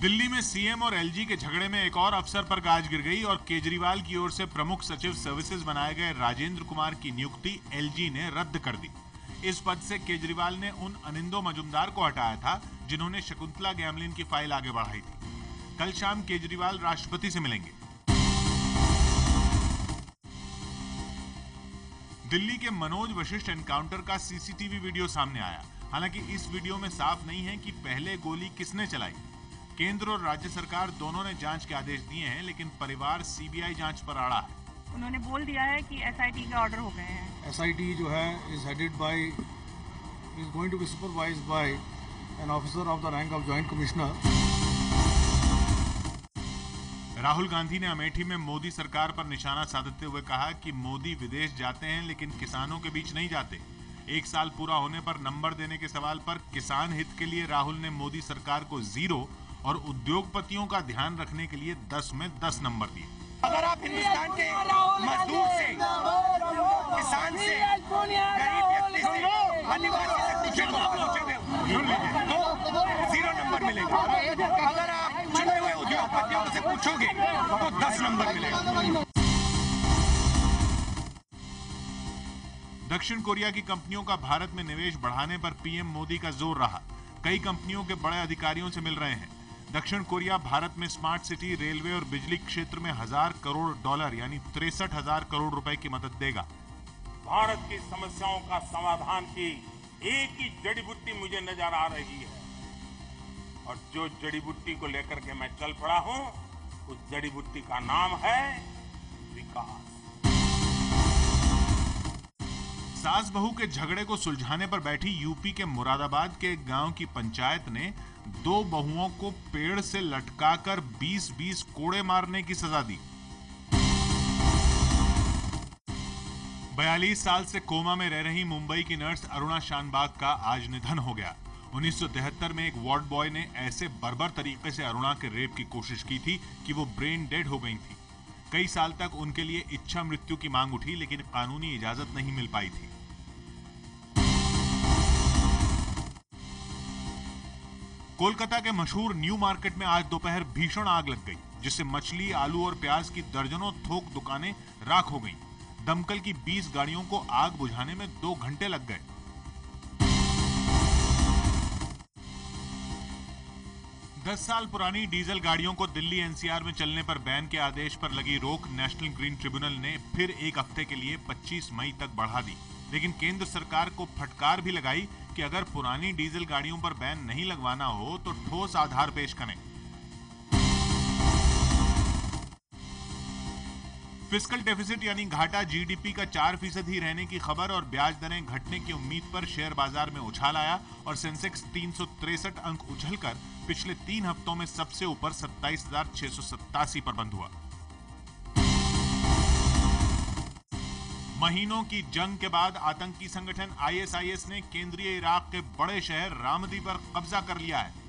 दिल्ली में सीएम और एलजी के झगड़े में एक और अफसर पर गाज गिर गई और केजरीवाल की ओर से प्रमुख सचिव सर्विसेज बनाए गए राजेंद्र कुमार की नियुक्ति एलजी ने रद्द कर दी। इस पद से केजरीवाल ने उन अनिंदो मजुमदार को हटाया था जिन्होंने शकुंतला गैमलिन की फाइल आगे बढ़ाई थी। कल शाम केजरीवाल राष्ट्रपति से मिलेंगे। दिल्ली के मनोज वशिष्ठ एनकाउंटर का सीसीटीवी वीडियो सामने आया। हालांकि इस वीडियो में साफ नहीं है कि पहले गोली किसने चलाई। केंद्र और राज्य सरकार दोनों ने जांच के आदेश दिए हैं, लेकिन परिवार सीबीआई जांच पर अड़ा है। उन्होंने बोल दिया है कि एसआईटी के ऑर्डर हो गए हैं। एसआईटी जो है is going to be supervised by an officer of the rank of joint commissioner. Rahul Gandhi ने अमेठी में मोदी सरकार पर निशाना साधते हुए कहा कि मोदी विदेश जाते हैं लेकिन किसानों के बीच नहीं जाते। एक साल पूरा होने पर नंबर देने के सवाल पर किसान हित के लिए राहुल ने मोदी सरकार को 0 और उद्योगपतियों का ध्यान रखने के लिए 10 में 10 नंबर दिए। अगर आप हिंदुस्तान के मजदूर से, किसान से, गरीब व्यक्ति से, आदिवासी से पूछोगे तो 0 नंबर मिलेगा। अगर आप चुने हुए उद्योगपतियों से पूछोगे तो 10 नंबर मिलेगा। दक्षिण कोरिया की कंपनियों का भारत में निवेश बढ़ाने पर पीएम मोदी का जोर रहा। कई कंपनियों के बड़े अधिकारियों से मिल रहे हैं। दक्षिण कोरिया भारत में स्मार्ट सिटी, रेलवे और बिजली क्षेत्र में $1000 करोड़ यानी 63,000 करोड़ रुपए की मदद देगा। भारत की समस्याओं का समाधान की एक ही जड़ी बूटी मुझे नजर आ रही है, और जो जड़ी बूटी को लेकर के मैं चल पड़ा हूं, उस जड़ी बूटी का नाम है विकास। सास बहू के झगड़े को सुलझाने पर बैठी यूपी के मुरादाबाद के एक गांव की पंचायत ने 2 बहुओं को पेड़ से लटकाकर 20-20 कोड़े मारने की सजा दी। 42 साल से कोमा में रह रही मुंबई की नर्स अरुणा शानबाग का आज निधन हो गया। 1973 में एक वार्ड बॉय ने ऐसे बर्बर तरीके से अरुणा के रेप की कोशिश की थी कि वो ब्रेन डेड हो गई थी। कई साल तक उनके लिए इच्छा मृत्यु की मांग उठी, लेकिन कानूनी इजाजत नहीं मिल पाई थी। कोलकाता के मशहूर न्यू मार्केट में आज दोपहर भीषण आग लग गई, जिससे मछली, आलू और प्याज की दर्जनों थोक दुकानें राख हो गईं। दमकल की 20 गाड़ियों को आग बुझाने में 2 घंटे लग गए। दस साल पुरानी डीजल गाड़ियों को दिल्ली एनसीआर में चलने पर बैन के आदेश पर लगी रोक नेशनल ग्रीन ट्रिब्यूनल ने फिर एक हफ्ते के लिए 25 मई तक बढ़ा दी। लेकिन केंद्र सरकार को फटकार भी लगाई कि अगर पुरानी डीजल गाड़ियों पर बैन नहीं लगवाना हो तो ठोस आधार पेश करें। फिस्कल डेफिसिट यानी घाटा जीडीपी का 4% ही रहने की खबर और ब्याज दरें घटने की उम्मीद पर शेयर बाजार में उछाल आया और सेंसेक्स 363 अंक उछलकर पिछले 3 हफ्तों में सबसे ऊपर 27,687 पर बंद हुआ। महीनों की जंग के बाद आतंकी संगठन आईएसआईएस ने केंद्रीय इराक के बड़े शहर रामदी पर कब्जा कर लिया है।